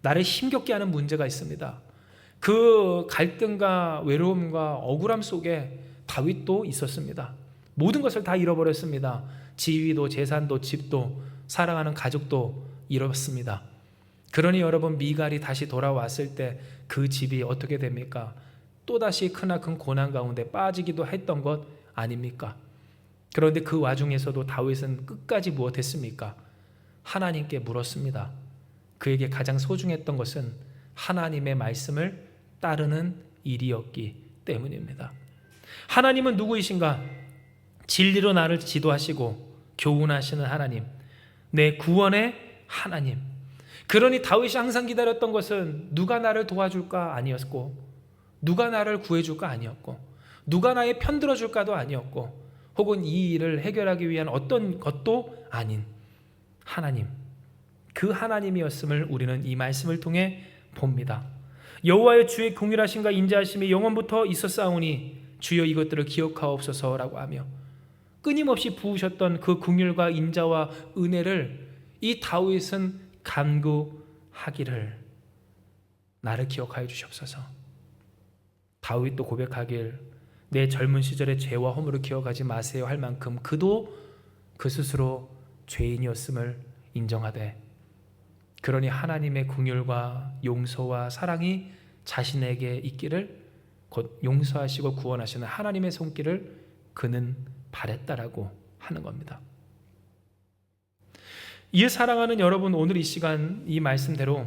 나를 힘겹게 하는 문제가 있습니다. 그 갈등과 외로움과 억울함 속에 다윗도 있었습니다. 모든 것을 다 잃어버렸습니다. 지위도 재산도 집도 사랑하는 가족도 잃었습니다. 그러니 여러분, 미갈이 다시 돌아왔을 때 그 집이 어떻게 됩니까? 또다시 크나큰 고난 가운데 빠지기도 했던 것 아닙니까? 그런데 그 와중에서도 다윗은 끝까지 무엇했습니까? 하나님께 물었습니다. 그에게 가장 소중했던 것은 하나님의 말씀을 따르는 일이었기 때문입니다. 하나님은 누구이신가? 진리로 나를 지도하시고 교훈하시는 하나님, 내 구원의 하나님. 그러니 다윗이 항상 기다렸던 것은 누가 나를 도와줄까 아니었고, 누가 나를 구해줄까 아니었고, 누가 나의 편 들어줄까도 아니었고, 혹은 이 일을 해결하기 위한 어떤 것도 아닌 하나님, 그 하나님이었음을 우리는 이 말씀을 통해 봅니다. 여호와의 주의 긍휼하심과 인자하심이 영원부터 있었사오니 주여 이것들을 기억하옵소서라고 하며 끊임없이 부으셨던 그 긍휼과 인자와 은혜를 이 다윗은 간구하기를, 나를 기억하여 주시옵소서. 다윗도 고백하길, 내 젊은 시절의 죄와 허물을 기억하지 마세요 할 만큼 그도 그 스스로 죄인이었음을 인정하되, 그러니 하나님의 긍휼과 용서와 사랑이 자신에게 있기를, 곧 용서하시고 구원하시는 하나님의 손길을 그는 바랬다라고 하는 겁니다. 이 사랑하는 여러분, 오늘 이 시간 이 말씀대로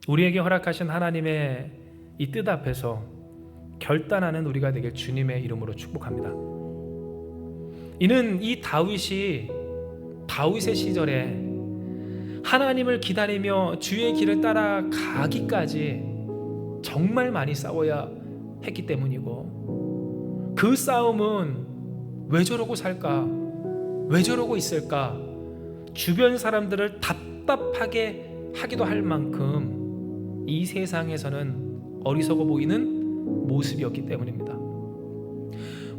우리에게 허락하신 하나님의 이 뜻 앞에서 결단하는 우리가 되길 주님의 이름으로 축복합니다. 이는 이 다윗의 시절에 하나님을 기다리며 주의 길을 따라가기까지 정말 많이 싸워야 했기 때문이고, 그 싸움은 왜 저러고 살까? 왜 저러고 있을까? 주변 사람들을 답답하게 하기도 할 만큼 이 세상에서는 어리석어 보이는 모습이었기 때문입니다.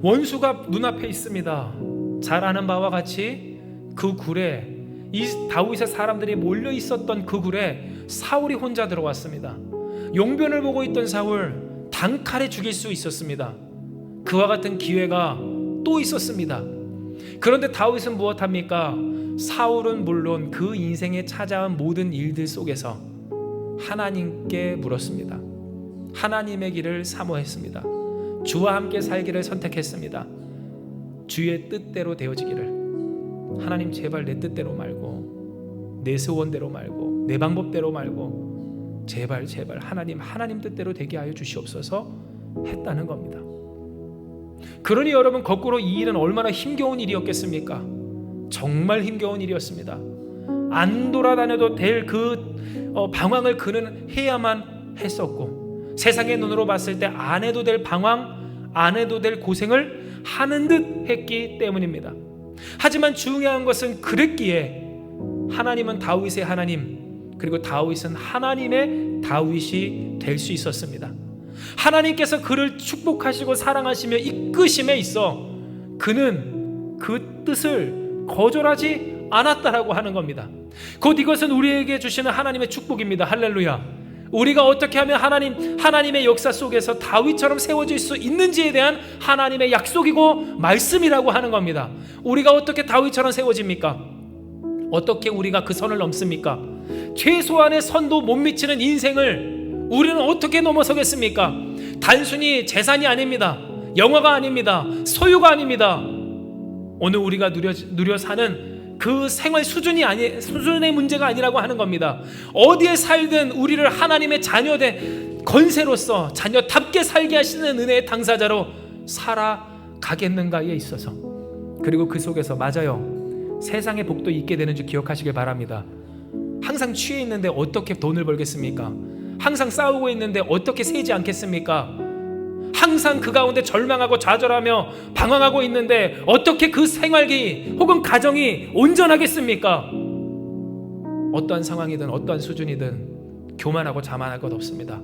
원수가 눈앞에 있습니다. 잘 아는 바와 같이 그 굴에, 이 다윗의 사람들이 몰려 있었던 그 굴에 사울이 혼자 들어왔습니다. 용변을 보고 있던 사울 단칼에 죽일 수 있었습니다. 그와 같은 기회가 또 있었습니다. 그런데 다윗은 무엇합니까? 사울은 물론 그 인생에 찾아온 모든 일들 속에서 하나님께 물었습니다. 하나님의 길을 사모했습니다. 주와 함께 살기를 선택했습니다. 주의 뜻대로 되어지기를, 하나님 제발 내 뜻대로 말고 내 소원대로 말고 내 방법대로 말고 제발 하나님 뜻대로 되게 하여 주시옵소서 했다는 겁니다. 그러니 여러분, 거꾸로 이 일은 얼마나 힘겨운 일이었겠습니까? 정말 힘겨운 일이었습니다. 안 돌아다녀도 될 그 방황을 그는 해야만 했었고, 세상의 눈으로 봤을 때 안 해도 될 방황, 안 해도 될 고생을 하는 듯 했기 때문입니다. 하지만 중요한 것은 그랬기에 하나님은 다윗의 하나님, 그리고 다윗은 하나님의 다윗이 될 수 있었습니다. 하나님께서 그를 축복하시고 사랑하시며 이끄심에 있어 그는 그 뜻을 거절하지 않았다라고 하는 겁니다. 곧 이것은 우리에게 주시는 하나님의 축복입니다. 할렐루야. 우리가 어떻게 하면 하나님의 역사 속에서 다윗처럼 세워질 수 있는지에 대한 하나님의 약속이고 말씀이라고 하는 겁니다. 우리가 어떻게 다윗처럼 세워집니까? 어떻게 우리가 그 선을 넘습니까? 최소한의 선도 못 미치는 인생을 우리는 어떻게 넘어서겠습니까? 단순히 재산이 아닙니다. 영화가 아닙니다. 소유가 아닙니다. 오늘 우리가 누려 사는 그 생활 수준의 문제가 아니라고 하는 겁니다. 어디에 살든 우리를 하나님의 자녀된 건세로서 자녀답게 살게 하시는 은혜의 당사자로 살아가겠는가에 있어서, 그리고 그 속에서 맞아요, 세상의 복도 있게 되는 줄 기억하시길 바랍니다. 항상 취해 있는데 어떻게 돈을 벌겠습니까? 항상 싸우고 있는데 어떻게 세지 않겠습니까? 항상 그 가운데 절망하고 좌절하며 방황하고 있는데 어떻게 그 생활기 혹은 가정이 온전하겠습니까? 어떠한 상황이든 어떠한 수준이든 교만하고 자만할 것 없습니다.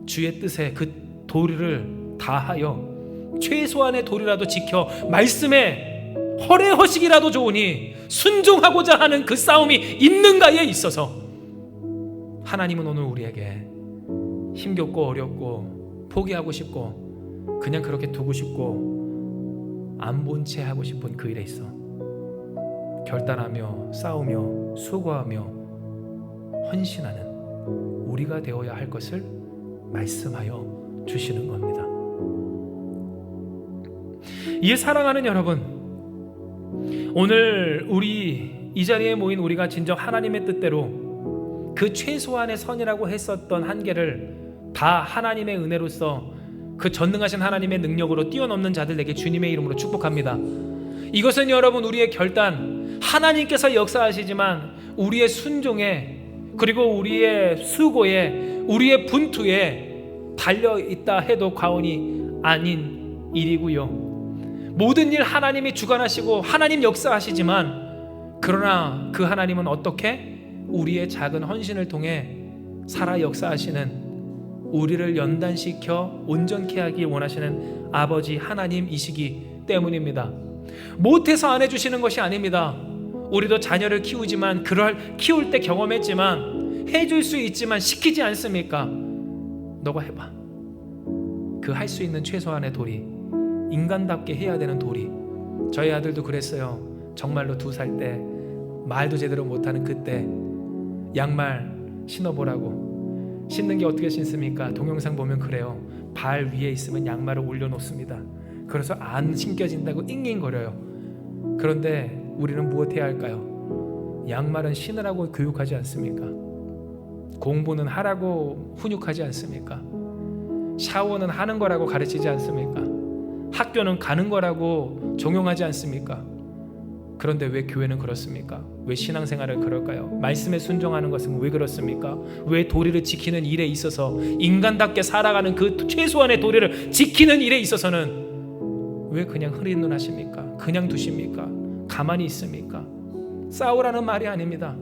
주의 뜻에 그 도리를 다하여 최소한의 도리라도 지켜 말씀에 허례허식이라도 좋으니 순종하고자 하는 그 싸움이 있는가에 있어서 하나님은 오늘 우리에게 힘겹고 어렵고 포기하고 싶고 그냥 그렇게 두고 싶고 안 본 채 하고 싶은 그 일에 있어 결단하며 싸우며 수고하며 헌신하는 우리가 되어야 할 것을 말씀하여 주시는 겁니다. 이에 사랑하는 여러분, 오늘 우리 이 자리에 모인 우리가 진정 하나님의 뜻대로 그 최소한의 선이라고 했었던 한계를 다 하나님의 은혜로서 그 전능하신 하나님의 능력으로 뛰어넘는 자들에게 주님의 이름으로 축복합니다. 이것은 여러분 우리의 결단, 하나님께서 역사하시지만 우리의 순종에 그리고 우리의 수고에 우리의 분투에 달려있다 해도 과언이 아닌 일이고요. 모든 일 하나님이 주관하시고 하나님 역사하시지만 그러나 그 하나님은 어떻게 우리의 작은 헌신을 통해 살아 역사하시는 우리를 연단시켜 온전케 하기 원하시는 아버지 하나님이시기 때문입니다. 못해서 안 해주시는 것이 아닙니다. 우리도 자녀를 키우지만 키울 때 경험했지만 해줄 수 있지만 시키지 않습니까? 너가 해봐. 그 할 수 있는 최소한의 도리, 인간답게 해야 되는 도리. 저희 아들도 그랬어요. 정말로 2살 때 말도 제대로 못하는 그때 양말 신어보라고. 신는 게 어떻게 신습니까? 동영상 보면 그래요. 발 위에 있으면 양말을 올려놓습니다. 그래서 안 신겨진다고 잉잉거려요. 그런데 우리는 무엇해야 할까요? 양말은 신으라고 교육하지 않습니까? 공부는 하라고 훈육하지 않습니까? 샤워는 하는 거라고 가르치지 않습니까? 학교는 가는 거라고 종용하지 않습니까? 그런데 왜 교회는 그렇습니까? 왜 신앙생활을 그럴까요? 말씀에 순종하는 것은 왜 그렇습니까? 왜 도리를 지키는 일에 있어서 인간답게 살아가는 그 최소한의 도리를 지키는 일에 있어서는 왜 그냥 흐릿눈 하십니까? 그냥 두십니까? 가만히 있습니까? 싸우라는 말이 아닙니다.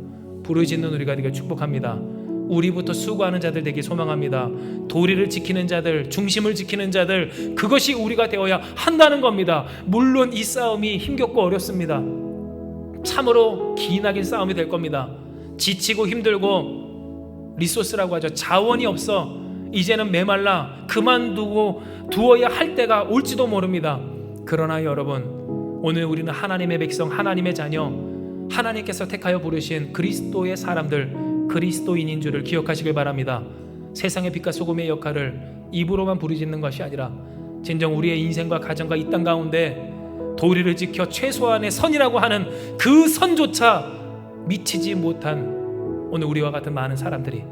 부르짖는 우리가 되길 축복합니다. 우리부터 수고하는 자들 되기 소망합니다. 도리를 지키는 자들, 중심을 지키는 자들, 그것이 우리가 되어야 한다는 겁니다. 물론 이 싸움이 힘겹고 어렵습니다. 참으로 기나긴 싸움이 될 겁니다. 지치고 힘들고 리소스라고 하죠. 자원이 없어 이제는 메말라 그만두고 두어야 할 때가 올지도 모릅니다. 그러나 여러분, 오늘 우리는 하나님의 백성, 하나님의 자녀, 하나님께서 택하여 부르신 그리스도의 사람들, 그리스도인인 줄을 기억하시길 바랍니다. 세상의 빛과 소금의 역할을 입으로만 부르짖는 것이 아니라 진정 우리의 인생과 가정과 이 땅 가운데 도리를 지켜 최소한의 선이라고 하는 그 선조차 미치지 못한 오늘 우리와 같은 많은 사람들이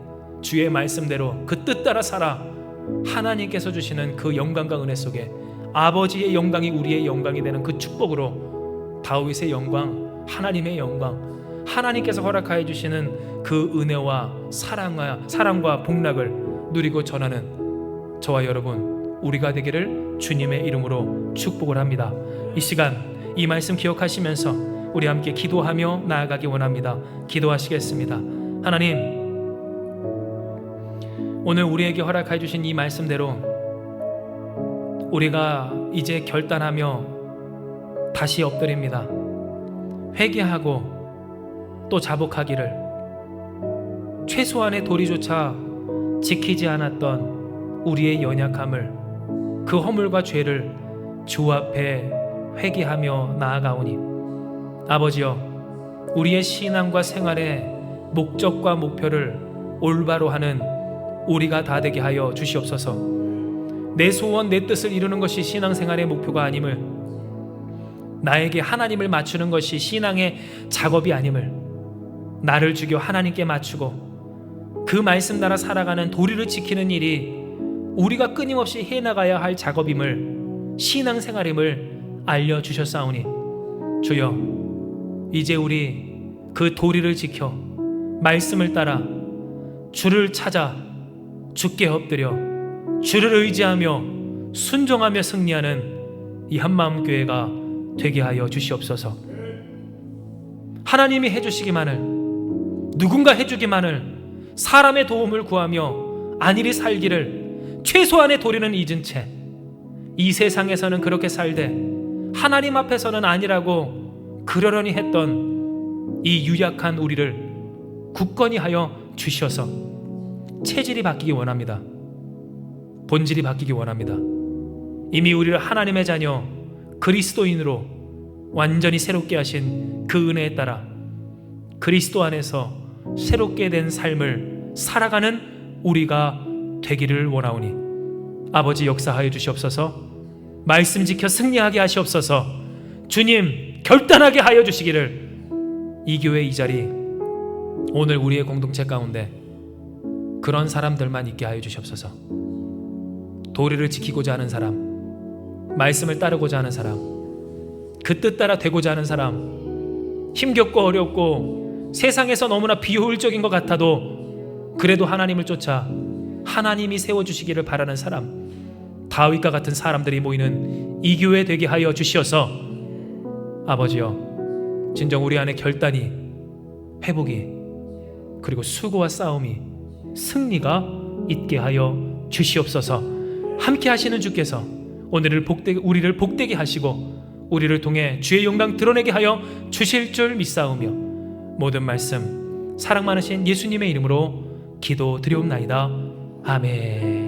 주의 말씀대로 그 뜻 따라 살아 하나님께서 주시는 그 영광과 은혜 속에 아버지의 영광이 우리의 영광이 되는 그 축복으로 다윗의 영광, 하나님의 영광, 하나님께서 허락하여 주시는 그 은혜와 사랑과 복락을 누리고 전하는 저와 여러분 우리가 되기를 주님의 이름으로 축복을 합니다. 이 시간 이 말씀 기억하시면서 우리 함께 기도하며 나아가기 원합니다. 기도하시겠습니다. 하나님, 오늘 우리에게 허락하여 주신 이 말씀대로 우리가 이제 결단하며 다시 엎드립니다. 회개하고 또 자복하기를, 최소한의 도리조차 지키지 않았던 우리의 연약함을, 그 허물과 죄를 주 앞에 회개하며 나아가오니 아버지여, 우리의 신앙과 생활의 목적과 목표를 올바로 하는 우리가 다 되게 하여 주시옵소서. 내 소원 내 뜻을 이루는 것이 신앙생활의 목표가 아님을, 나에게 하나님을 맞추는 것이 신앙의 작업이 아님을, 나를 죽여 하나님께 맞추고 그 말씀 따라 살아가는 도리를 지키는 일이 우리가 끊임없이 해나가야 할 작업임을, 신앙생활임을 알려주셨사오니 주여, 이제 우리 그 도리를 지켜 말씀을 따라 주를 찾아 주께 엎드려 주를 의지하며 순종하며 승리하는 이 한마음교회가 되게 하여 주시옵소서. 하나님이 해주시기만을, 누군가 해주기만을, 사람의 도움을 구하며 안일히 살기를 최소한의 도리는 잊은 채 이 세상에서는 그렇게 살되 하나님 앞에서는 아니라고 그러려니 했던 이 유약한 우리를 굳건히 하여 주셔서 체질이 바뀌기 원합니다. 본질이 바뀌기 원합니다. 이미 우리를 하나님의 자녀 그리스도인으로 완전히 새롭게 하신 그 은혜에 따라 그리스도 안에서 새롭게 된 삶을 살아가는 우리가 되기를 원하오니 아버지 역사하여 주시옵소서. 말씀 지켜 승리하게 하시옵소서. 주님 결단하게 하여 주시기를 이 교회 이 자리 오늘 우리의 공동체 가운데 그런 사람들만 있게 하여 주시옵소서. 도리를 지키고자 하는 사람, 말씀을 따르고자 하는 사람, 그 뜻 따라 되고자 하는 사람, 힘겹고 어렵고 세상에서 너무나 비효율적인 것 같아도 그래도 하나님을 쫓아 하나님이 세워주시기를 바라는 사람, 다윗과 같은 사람들이 모이는 이 교회 되게 하여 주시어서 아버지여 진정 우리 안에 결단이, 회복이, 그리고 수고와 싸움이, 승리가 있게 하여 주시옵소서. 함께 하시는 주께서 오늘을 우리를 복되게 하시고 우리를 통해 주의 영광 드러내게 하여 주실 줄 믿사오며 모든 말씀 사랑 많으신 예수님의 이름으로 기도드리옵나이다. 아멘.